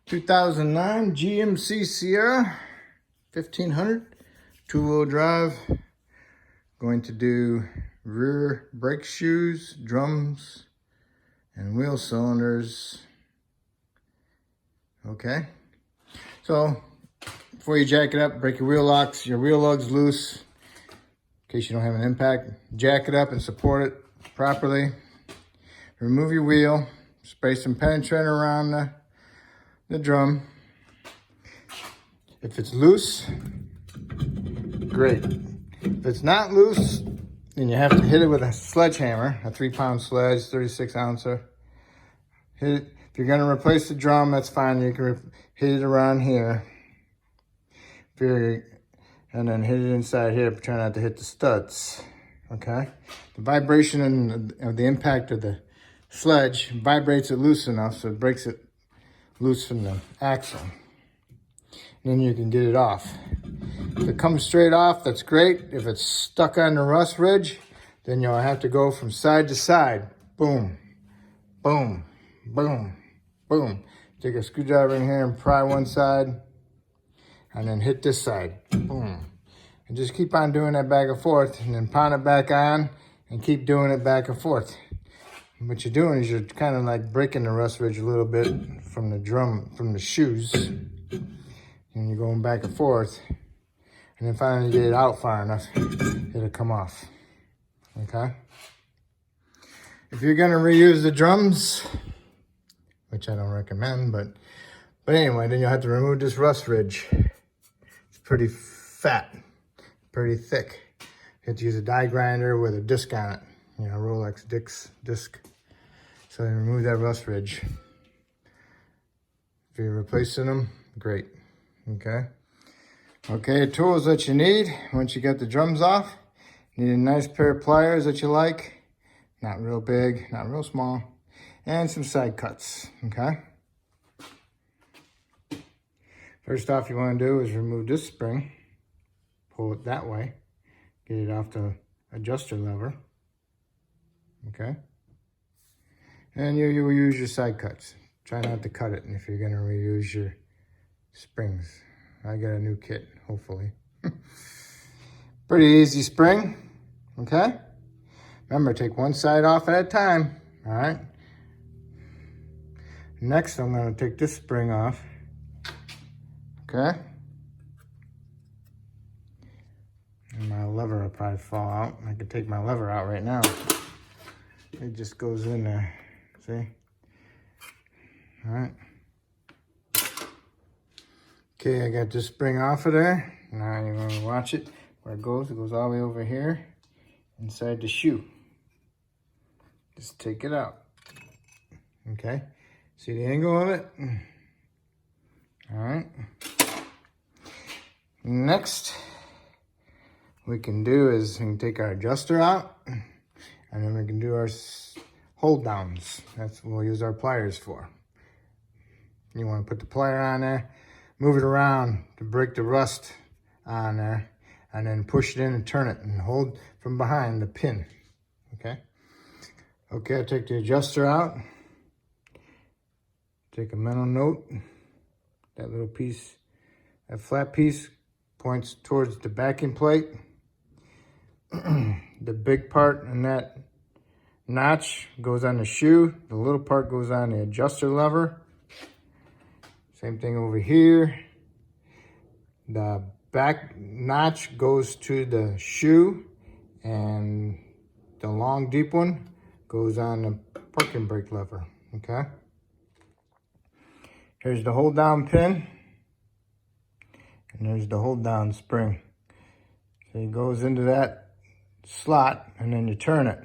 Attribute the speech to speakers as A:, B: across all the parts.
A: 2009 GMC Sierra 1500 two-wheel drive. Going to do rear brake shoes, drums, and wheel cylinders. Okay, so before you jack it up, break your wheel locks, your wheel lugs loose in case you don't have an impact. Jack it up and support it properly. Remove your wheel, spray some penetrant around the drum. If it's loose, great. If it's not loose, then you have to hit it with a sledgehammer, a 3-pound sledge, 36 ouncer. Hit it. If you're gonna replace the drum, that's fine. You can hit it around here. And then hit it inside here, but try not to hit the studs, okay? The vibration of the impact of the sledge vibrates it loose enough so it breaks it loose from the axle. And then you can get it off. If it comes straight off, that's great. If it's stuck on the rust ridge, then you'll have to go from side to side. Boom, boom, boom, boom. Take a screwdriver in here and pry one side, and then hit this side, boom. And just keep on doing that back and forth, and then pound it back on, and keep doing it back and forth. What you're doing is you're kind of like breaking the rust ridge a little bit from the drum, from the shoes. And you're going back and forth. And then finally you get it out far enough, it'll come off, okay? If you're gonna reuse the drums, which I don't recommend, but anyway, then you'll have to remove this rust ridge. It's pretty fat, pretty thick. You have to use a die grinder with a disc on it. You know, Rolex disc. So you remove that rust ridge. If you're replacing them, great, okay? Okay, tools that you need once you get the drums off. You need a nice pair of pliers that you like. Not real big, not real small. And some side cuts, okay? First off, you want to do is remove this spring. Pull it that way. Get it off the adjuster lever. Okay? And you will use your side cuts. Try not to cut it if you're going to reuse your springs. I got a new kit, hopefully. Pretty easy spring, okay? Remember, take one side off at a time, all right? Next, I'm gonna take this spring off, okay? And my lever will probably fall out. I could take my lever out right now. It just goes in there, see? All right. Okay, I got this spring off of there. Now you want to watch it. Where it goes all the way over here, inside the shoe. Just take it out. Okay, see the angle of it? All right. Next, we can do is we can take our adjuster out, and then we can do our hold downs. That's what we'll use our pliers for. You want to put the plier on there, move it around to break the rust on there, and then push it in and turn it and hold from behind the pin, okay? Okay, I take the adjuster out. Take a mental note. That little piece, that flat piece points towards the backing plate. The big part in that notch goes on the shoe. The little part goes on the adjuster lever. Same thing over here. The back notch goes to the shoe, and the long deep one goes on the parking brake lever, okay? Here's the hold down pin, and there's the hold down spring. So it goes into that slot, and then you turn it,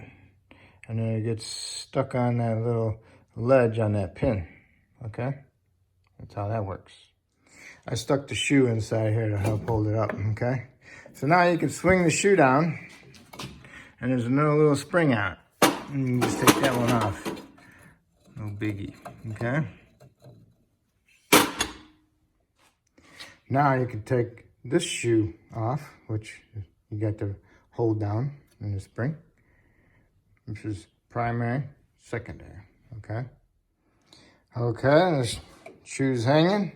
A: and then it gets stuck on that little ledge on that pin, okay? That's how that works. I stuck the shoe inside here to help hold it up, okay? So now you can swing the shoe down, and there's another little spring on it. And you can just take that one off. No biggie, okay? Now you can take this shoe off, which you got the hold down in the spring, which is primary, secondary, okay? Okay, let's Shoe's hanging.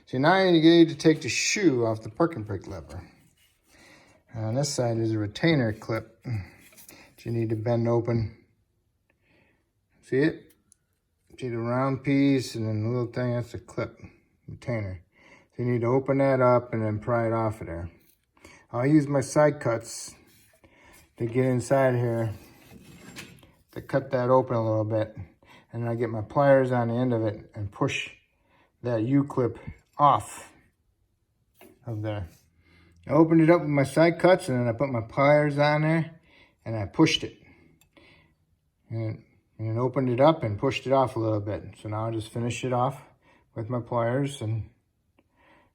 A: So now you need to take the shoe off the parking brake lever. On this side is a retainer clip that you need to bend open. See it? See the round piece and then the little thing, that's the clip, retainer. So you need to open that up and then pry it off of there. I'll use my side cuts to get inside here to cut that open a little bit. And then I get my pliers on the end of it and push that U-clip off of there. I opened it up with my side cuts and then I put my pliers on there and I pushed it. And opened it up and pushed it off a little bit. So now I just finish it off with my pliers and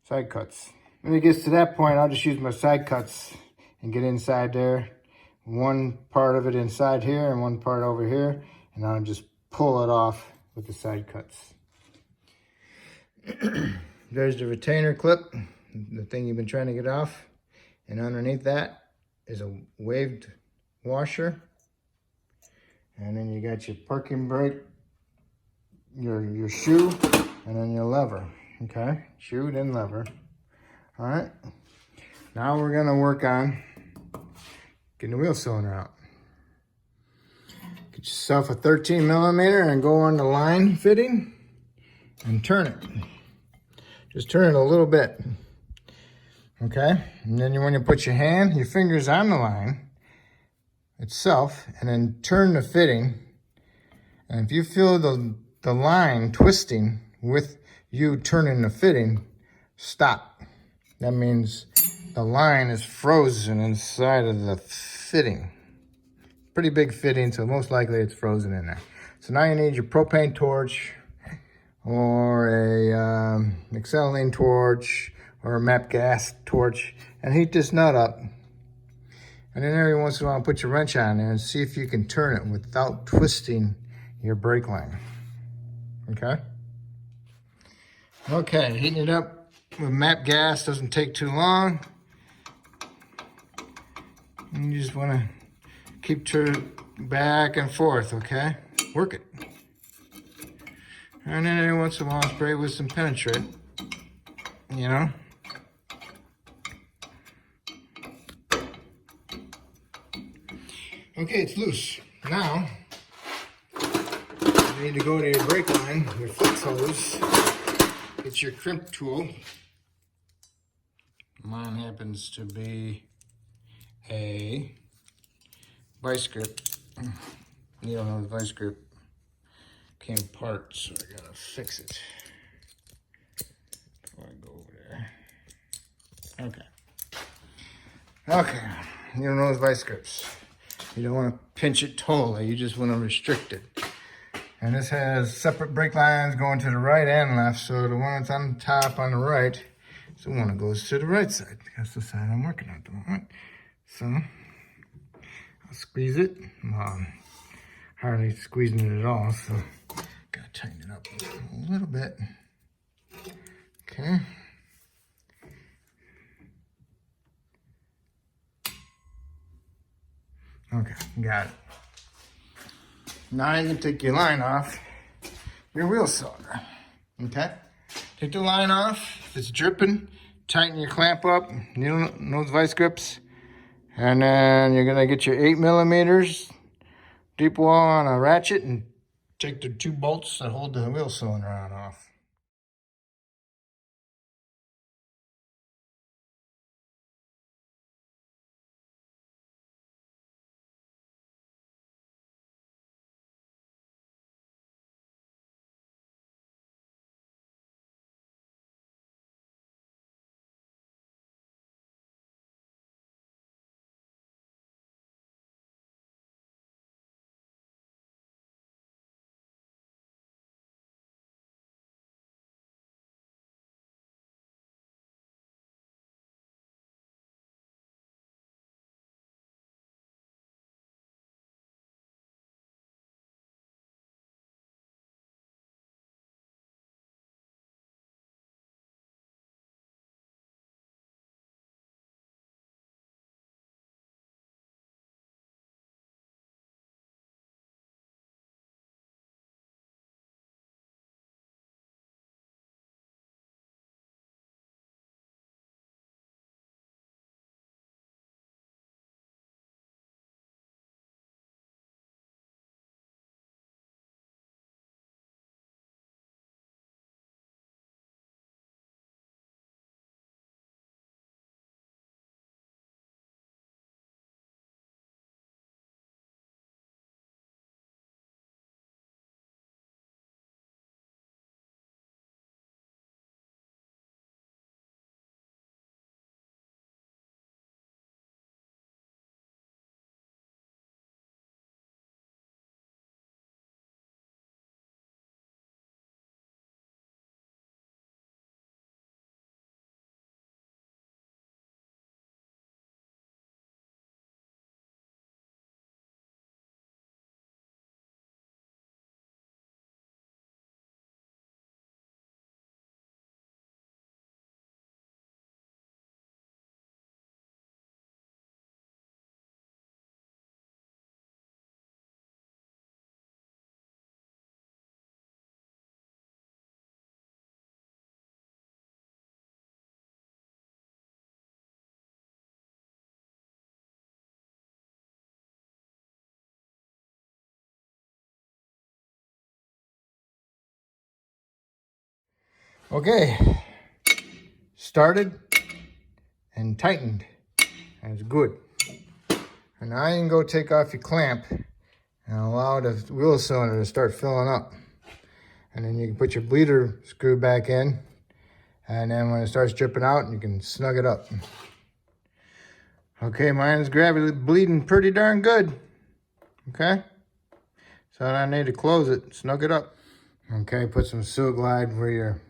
A: side cuts. When it gets to that point, I'll just use my side cuts and get inside there. One part of it inside here and one part over here. And I'll just pull it off with the side cuts. There's the retainer clip, the thing you've been trying to get off. And underneath that is a waved washer. And then you got your parking brake, your shoe, and then your lever, okay? Shoe, then lever. All right. Now we're gonna work on getting the wheel cylinder out. Get yourself a 13 millimeter and go on the line fitting and turn it. Just turn it a little bit, okay? And then when you put your fingers on the line itself, and then turn the fitting. And if you feel the line twisting with you turning the fitting, stop. That means the line is frozen inside of the fitting. Pretty big fitting, so most likely it's frozen in there. So now you need your propane torch or a acetylene torch or a MAP gas torch and heat this nut up. And then every once in a while, put your wrench on there and see if you can turn it without twisting your brake line. Okay? Okay, heating it up with MAP gas doesn't take too long. And you just want to keep turning back and forth, okay? Work it. And then every once in a while, spray with some penetrant, you know? Okay, it's loose. Now, you need to go to your brake line, your flex hose, get your crimp tool. Mine happens to be a vice grip. You don't know the vice grip came apart, so I gotta fix it before I go over there. Okay, you don't know those vice grips. You don't want to pinch it totally, you just want to restrict it. And this has separate brake lines going to the right and left, so the one that's on top on the right is the one that goes to the right side. That's the side I'm working on at the moment. So, I'll squeeze it. Hardly squeezing it at all, so gotta tighten it up a little bit. Okay. Okay, got it. Now you can take your line off your wheel cylinder, okay? Take the line off. If it's dripping, tighten your clamp up, those vice grips. And then you're gonna get your 8 millimeters deep wall on a ratchet and take the 2 bolts that hold the wheel cylinder on off. Okay, started and tightened. That's good. And now you can go take off your clamp and allow the wheel cylinder to start filling up. And then you can put your bleeder screw back in. And then when it starts dripping out, you can snug it up. Okay, mine's bleeding pretty darn good. Okay, so I need to close it, snug it up. Okay, put some Seal Glide where your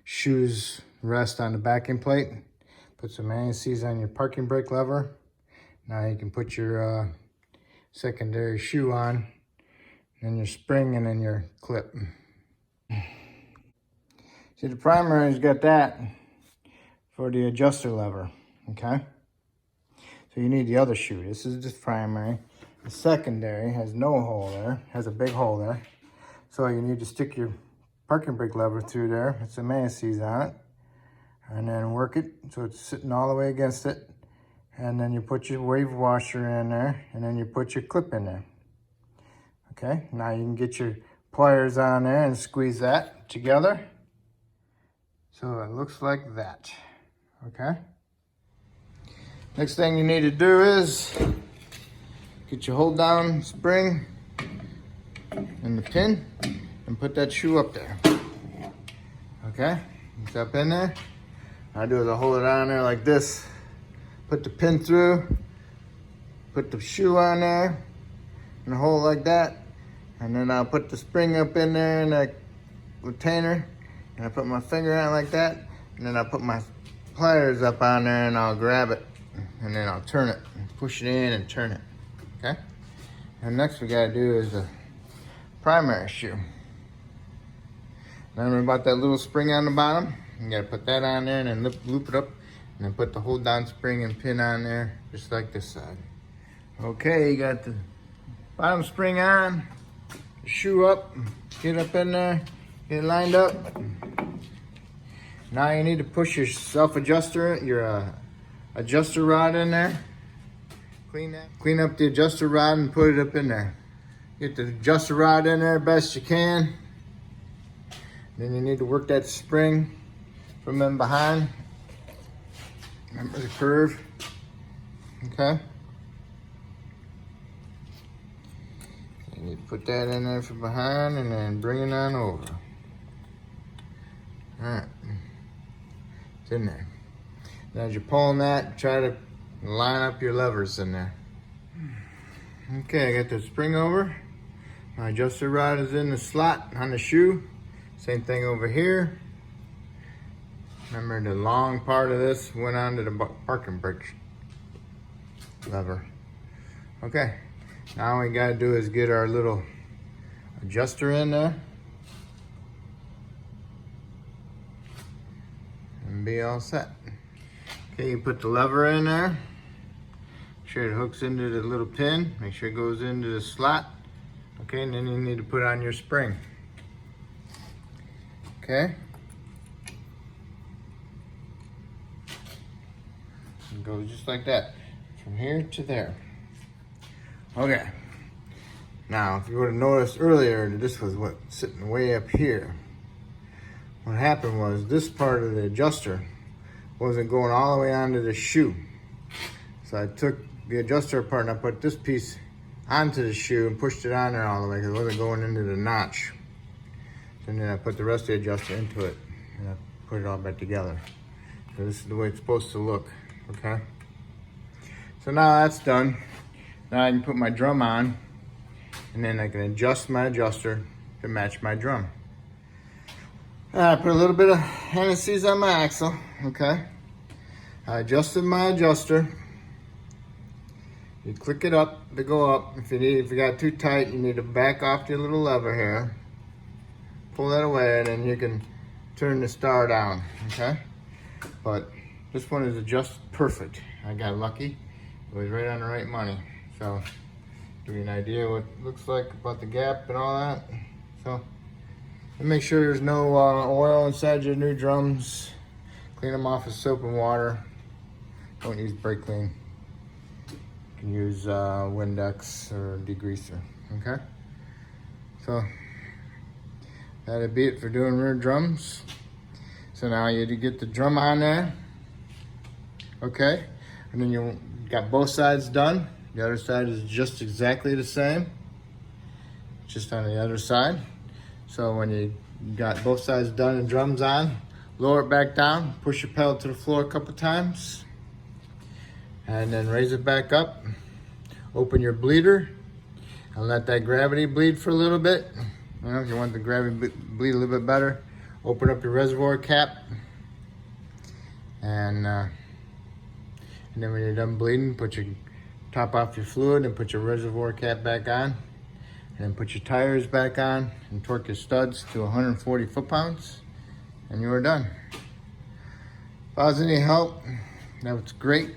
A: shoes rest on the backing plate. Put some anti-seize on your parking brake lever. Now you can put your secondary shoe on, then your spring, and then your clip. See, the primary's got that for the adjuster lever, okay? So you need the other shoe. This is just primary. The secondary has no hole there, has a big hole there. So you need to stick your parking brake lever through there. It's a anti-seize on it. And then work it so it's sitting all the way against it. And then you put your wave washer in there, and then you put your clip in there. Okay, now you can get your pliers on there and squeeze that together. So it looks like that, okay? Next thing you need to do is get your hold down spring and the pin and put that shoe up there. Okay, it's up in there. What I do is I hold it on there like this, put the pin through, put the shoe on there and hold like that. And then I'll put the spring up in there in that retainer, and I put my finger on it like that, and then I'll put my pliers up on there and I'll grab it, and then I'll turn it, push it in and turn it, okay? And next we gotta do is the primary shoe. Remember about that little spring on the bottom? You gotta put that on there and then loop it up, and then put the hold down spring and pin on there, just like this side. Okay, you got the bottom spring on, the shoe up, get up in there, get it lined up. Now you need to push your self-adjuster, your adjuster rod in there. Clean up the adjuster rod and put it up in there. Get the adjuster rod in there best you can. Then you need to work that spring from in behind. Remember the curve, okay? You need to put that in there from behind and then bring it on over. All right, it's in there. Now as you're pulling that, try to line up your levers in there. Okay, I got the spring over. My adjuster rod is in the slot on the shoe. Same thing over here. Remember, the long part of this went onto the parking brake lever. Okay, now all we gotta do is get our little adjuster in there and be all set. Okay, you put the lever in there. Make sure it hooks into the little pin. Make sure it goes into the slot. Okay, and then you need to put on your spring. Okay. It goes just like that, from here to there. Okay. Now, if you would have noticed earlier that this was sitting way up here. What happened was this part of the adjuster wasn't going all the way onto the shoe. So I took the adjuster apart and I put this piece onto the shoe and pushed it on there all the way because it wasn't going into the notch. And then I put the rest of the adjuster into it and I put it all back together. So this is the way it's supposed to look, okay? So now that's done. Now I can put my drum on and then I can adjust my adjuster to match my drum. I put a little bit of anti-seize on my axle, okay? I adjusted my adjuster. You click it up to go up. If you got too tight, you need to back off your little lever here. Pull that away and then you can turn the star down, okay? But this one is adjusted perfect. I got lucky. It was right on the right money. So, give you an idea what it looks like about the gap and all that. So, and make sure there's no oil inside your new drums. Clean them off with soap and water. Don't use brake clean. You can use Windex or degreaser, okay? So, that'd be it for doing rear drums. So now you get the drum on there, okay? And then you got both sides done. The other side is just exactly the same, just on the other side. So when you got both sides done and drums on, lower it back down, push your pedal to the floor a couple times, and then raise it back up. Open your bleeder and let that gravity bleed for a little bit. You know, if you want the gravity bleed a little bit better, open up your reservoir cap, and then when you're done bleeding, put your top off your fluid and put your reservoir cap back on, and then put your tires back on and torque your studs to 140 foot-pounds, and you are done. If I was any help, that was great.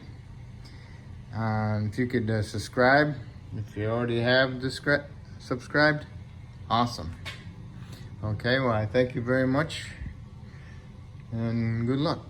A: If you could subscribe, if you already have subscribed, awesome. Okay, well, I thank you very much, and good luck.